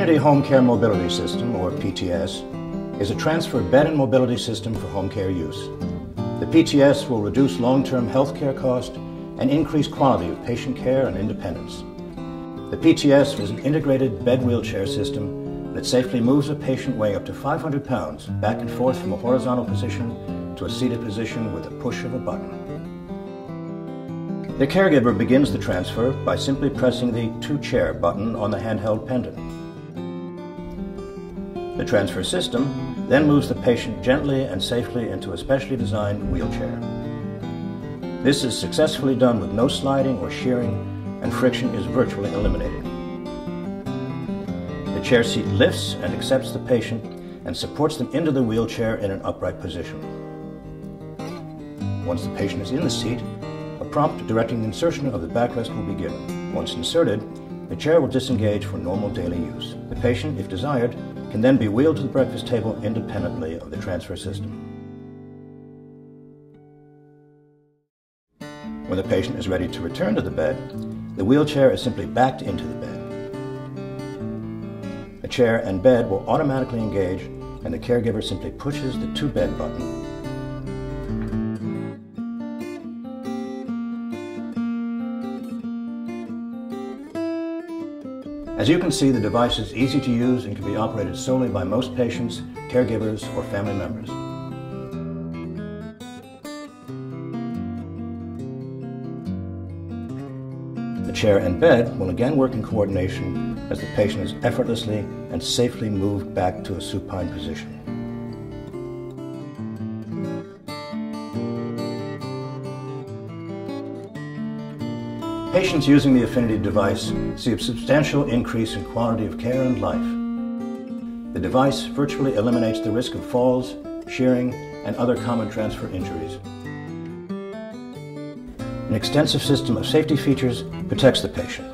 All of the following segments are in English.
Affinity Home Care Mobility System, or PTS, is a transfer bed and mobility system for home care use. The PTS will reduce long-term health care costs and increase quality of patient care and independence. The PTS is an integrated bed wheelchair system that safely moves a patient weighing up to 500 pounds back and forth from a horizontal position to a seated position with a push of a button. The caregiver begins the transfer by simply pressing the to-chair button on the handheld pendant. The transfer system then moves the patient gently and safely into a specially designed wheelchair. This is successfully done with no sliding or shearing, and friction is virtually eliminated. The chair seat lifts and accepts the patient and supports them into the wheelchair in an upright position. Once the patient is in the seat, a prompt directing the insertion of the backrest will be given. Once inserted, the chair will disengage for normal daily use. The patient, if desired, can then be wheeled to the breakfast table independently of the transfer system. When the patient is ready to return to the bed, the wheelchair is simply backed into the bed. The chair and bed will automatically engage, and the caregiver simply pushes the to-bed button. As you can see, the device is easy to use and can be operated solely by most patients, caregivers, or family members. The chair and bed will again work in coordination as the patient is effortlessly and safely moved back to a supine position. Patients using the Affinity device see a substantial increase in quality of care and life. The device virtually eliminates the risk of falls, shearing, and other common transfer injuries. An extensive system of safety features protects the patient.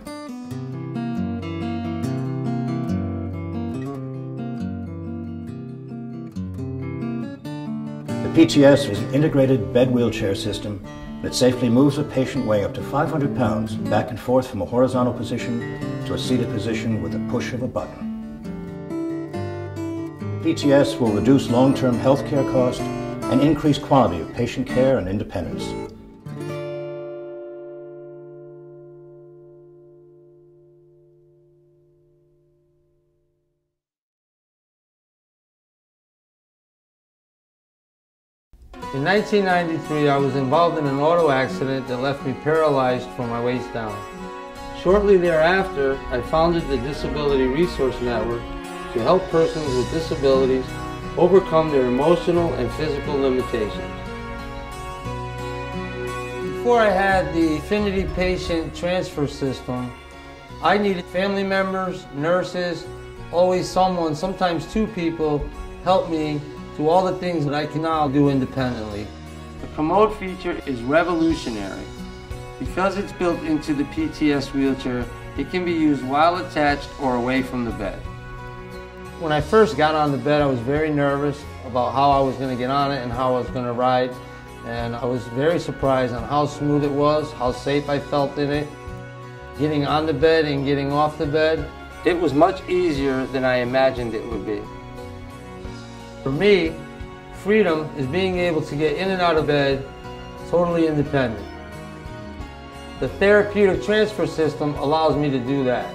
The PTS is an integrated bed wheelchair system that safely moves a patient weighing up to 500 pounds back and forth from a horizontal position to a seated position with a push of a button. PTS will reduce long-term health care costs and increase quality of patient care and independence. In 1993, I was involved in an auto accident that left me paralyzed from my waist down. Shortly thereafter, I founded the Disability Resource Network to help persons with disabilities overcome their emotional and physical limitations. Before I had the Affinity patient transfer system, I needed family members, nurses, always someone, sometimes two people, help me do all the things that I can now do independently. The commode feature is revolutionary. Because it's built into the PTS wheelchair, it can be used while attached or away from the bed. When I first got on the bed, I was very nervous about how I was going to get on it and how I was going to ride. And I was very surprised on how smooth it was, how safe I felt in it. Getting on the bed and getting off the bed, it was much easier than I imagined it would be. For me, freedom is being able to get in and out of bed totally independent. The therapeutic transfer system allows me to do that.